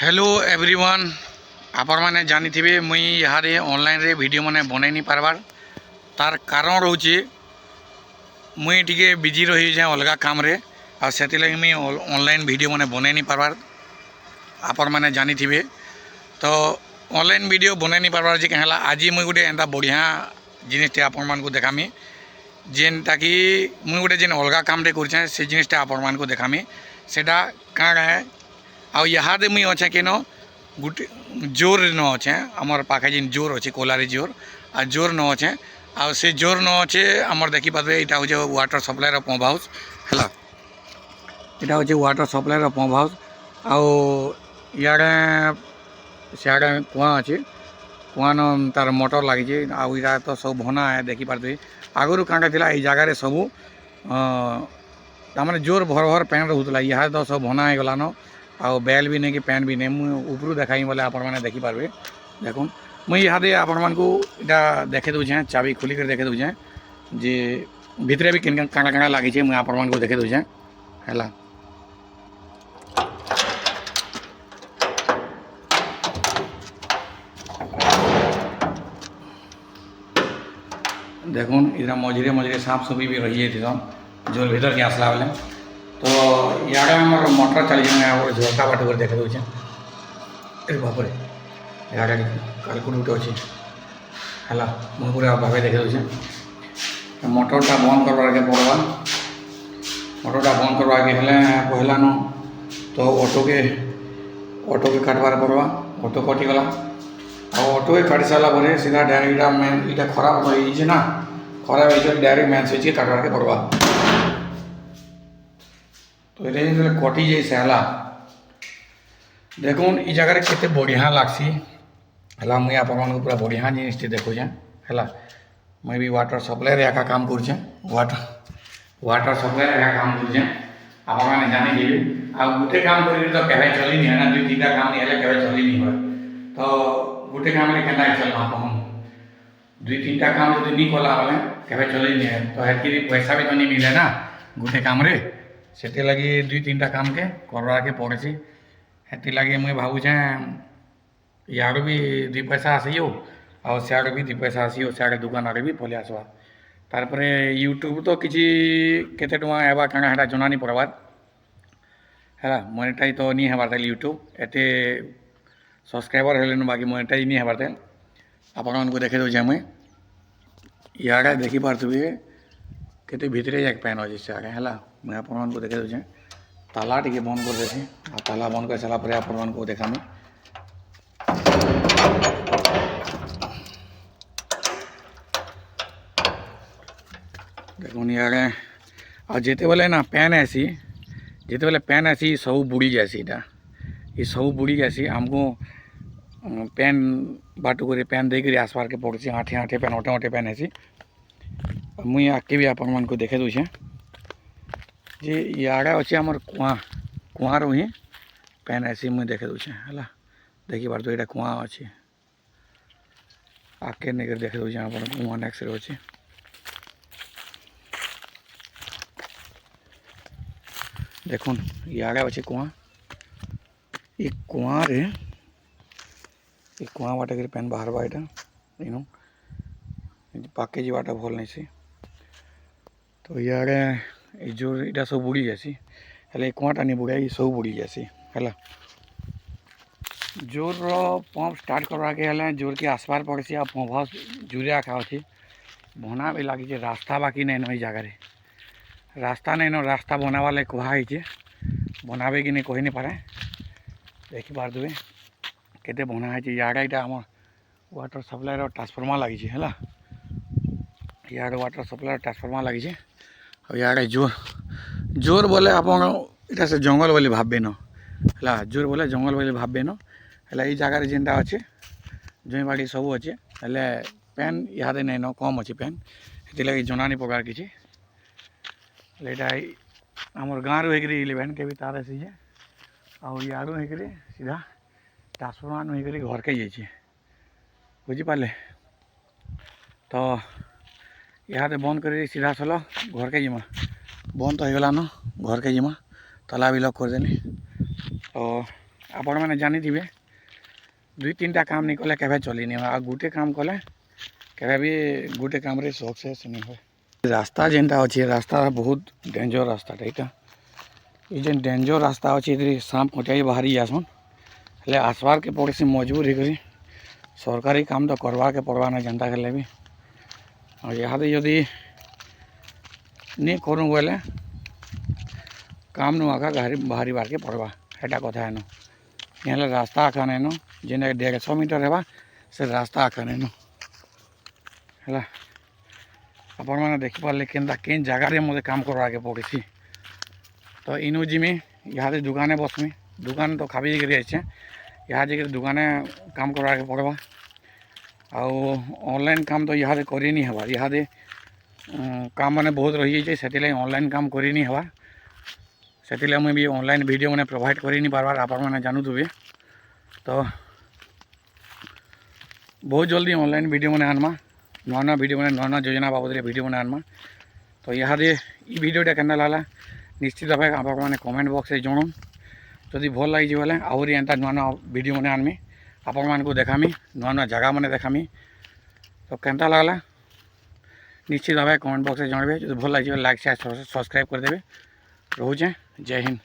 Hello everyone आपण मैंने जानी थे मुई यहाँ ऑनलाइन रे वीडियो माने बन नहीं पार्बार तार कारण रोचे मुई टिके बिजी रही जाए अलग काम रे आ सेति लगी मुई ऑनलाइन वीडियो माने बन नहीं पार्बार आपण मैंने जानी थे। तो ऑनलाइन वीडियो बन नहीं पार्बार जे कहला आज मुई गोटे एंता बढ़िया जिनटे आपण मान को देखामी जेनटा कि मुई गोटे जेन अलग काम रे कर से जिनटा आपण मान को देखामी सेटा काण है आ यहाँ मुई अच्छे केन गोटे जोर न अच्छे आमर पाखे जेन जोर अच्छे कोलारी जोर आ जोर न अच्छे आ से जोर न अच्छे आमर देखिपारे यहाँ हूँ वाटर सप्लायर पंप हाउस है यहाँ हूँ वाटर सप्लायर पंप हाउस आड़े सियाड़े कुआ अच्छे कुआ न तार मोटर लगी आटा तो सब भना है देखिपारे आगुरी कांटा थी ये जगार सबू तमाने जोर भर भर पैन रोला यहाँ तो सब भना हो गलान आउ बेल भी नहीं कि पैन भी नहीं मुझे ऊपर देखाई बोले आपण मैंने देखिपारे देखुन मुई यहाँ आपण मान को इटा देखे दूचे चाबी खोलिक देखे दूचे जे भितरे भी किन काଣା काଣା लगी मुझे आपण मान को देखे दूचे है देखुन इधर मझे मझे साफ सफी भी रही है जोर भीतर के आसला बेले तो इे आम मोटर चली झरका बाट कर देखे दूचे अरे बापरे इे कालकुट गुटे अच्छे है मुझे पूरा भाव देखे दूचे मोटरटा बंद करवार के पड़वा मोटरटा बंद करवार के पहला न तो ऑटो के काटवार पड़वा ऑटो कटिगला ऑटो के काटी सारा पर सीधा डायरेक्ट मेन इटा खराब हो ना खराब हो डायरेक्ट मेन स्विच के काटवार के पड़वा तो ये कटि जाए है देखुन इ जगह केते बढ़िया लागसी है मुझे आप पूरा बढ़िया जिनटे देखुचे है मुझे भी वाटर सप्लायर एका काम करुचे वाटर सप्लायर एका काम करुचे आपने जानी देवी आ गोटे काम कर तो केवे चली नहीं है ना दुई तीन काम नहीं केवे चली नहीं है तो गोटे काम में क्या चल कहूँ दुई तीन काम जो नहीं कला बोले केवे चली नहीं है तो हेतु पैसा भी तो नहीं मिले ना गोटे काम रे से लगी दुई तीन काम के करवा के पड़े हेती लगे मुझे भावुचे इड़ भी दुई पैसा आसो और सियाड़ भी दुई पैसा आसो सियाड़े दुकान आड़े भी पलि आसवा तारपर यूट्यूब तो किसी केते टଙ୍କା हेबा काଣା हेटा जना नहीं पड़वार है मोनेटाइज तो नहीं हेबार तेल यूट्यूब एते सब्सक्राइबर हेले बाकी मोनेटाइज नहीं हेबार तेल आपण को देखे दूचे मुझे इे देखिपारे केते भितरे एक पैन अच्छे सियाड़े है मुझे आपण को देखे दूचे ताला टी बंद कर देसी ताला बंद कर सारापर आपण को देखामी देखुन इे आते बेले ना पैन आसी जिते बेले पैन आसी सब बुड़ी जासी ये सब बुड़ी जासी आमको पैन बाटू कर पैन देकर आसबार के पड़े आठे आठे पैन अटे अटे पैन आसी मुई आगे भी आपण मान को देखे दूचे जे इे अच्छे आमर कुआ कुआर ही पैन आसी मुझे देखे दूचे है देखिपार तो यहाँ कुआ अच्छे आगे नहीं देखे दूचे आप कुआ नेक्स्ट अच्छे देखुन इे अच्छे कुआ ये कुआ रे ये कुआ बाटे कर पैन बाहर बा यहाँ इन पाके जावाटा भल नहीं से तो इे जोर इटा सब बुड़ी जासी हेल्ले कुआटा नहीं बुड़े सब बुड़ी जासी है जोर पंप स्टार्ट करवा के हेल्ले जोर के आसपार पड़े आ पंप हाउस जुरे रखा अच्छे बना भी लगी रास्ता बाकी नहीं न जगार रास्ता नहीं न रास्ता बनावा लगे कहुई बनाबे कि नहीं कही नहीं पारे देखिपारे केते बना है इे आम वाटर सप्लायर ट्रांसफर्मर लगी है इे वाटर सप्लायर ट्रांसफर्मर लगी इे जोर जोर बोले आप से जंगल बोली भावे न है जोर बोले जंगल बोली भावे न है ये जगार जेनटा अच्छे जमी बाड़ी सब अच्छे हेल्ले पैन इहादे नहीं न कम अच्छे पैन से लगे जना नहीं पकार किसी आमर गाँव रू इलेवेन के भी तार आसी आड़ू होकर सीधा ट्रांसफर्मर होकर घर के जाइए बुझीपारे तो इहादे बंद कर सीधा चलो घर के जिमा बंद तो हो गलान घर के जिमा ताला भी लॉक कर देनी और आपण मैंने जानी थे 2-3टा काम नहीं कले केवे चली नहीं आ गोटे काम कले केवे भी गोटे काम रे सक्सेस नहीं हो। रास्ता जेनटा अच्छे रास्ता बहुत डेंजर रास्ता यहाँ ये जेन डेंजर रास्ता अच्छे सांप कटिया बाहरी जासन हेले आसबार के पड़े मजबूर होकर सरकारी काम तो करवा के पड़वा ना जनता के भी और यहाँ यदि नहीं करूँ बोले काम नु आका बाहरी बार के पड़वा एटा कथा है यहाँ रास्ता आखा नहीं जेन 150 मीटर है से रास्ता आखा नहीं है आपण मैंने देखिपारे के जगार मत काम करवा के पड़ी तो इनु जिमी यहाँ दुकाने बसमी दुकान तो खाबी जाए यहाँ जाकर दुकाने काम करवा के पड़वा ऑनलाइन काम तो यहाँ कर नहीं हवा यहाँ काम मैंने बहुत रही जाए से ऑनलाइन काम कर नहीं हवा से मुझे भी ऑनलाइन वीडियो मैंने प्रोवाइड कर नहीं पार्बार आप मैंने जानू थे तो बहुत जल्दी ऑनलाइन वीडियो मैंने आनमा नुआ वीडियो मैंने नुआ योजना बाबद वीडियो मैंने आनमा तो यहाँ वीडियोटा के लगा निश्चित भाव आप मैंने कमेंट बॉक्स जनाऊँ जदि भल लगी बोले आहरी एंता नुआ वीडियो मैंने आनमी आपण मानक देखामी नुआ जगह मैंने देखामी तो केनता लगला निश्चित भाव कमेंट बॉक्स जनइबे जो भल लगे लाइक शेयर सब्सक्राइब करदे रोचे जय हिंद।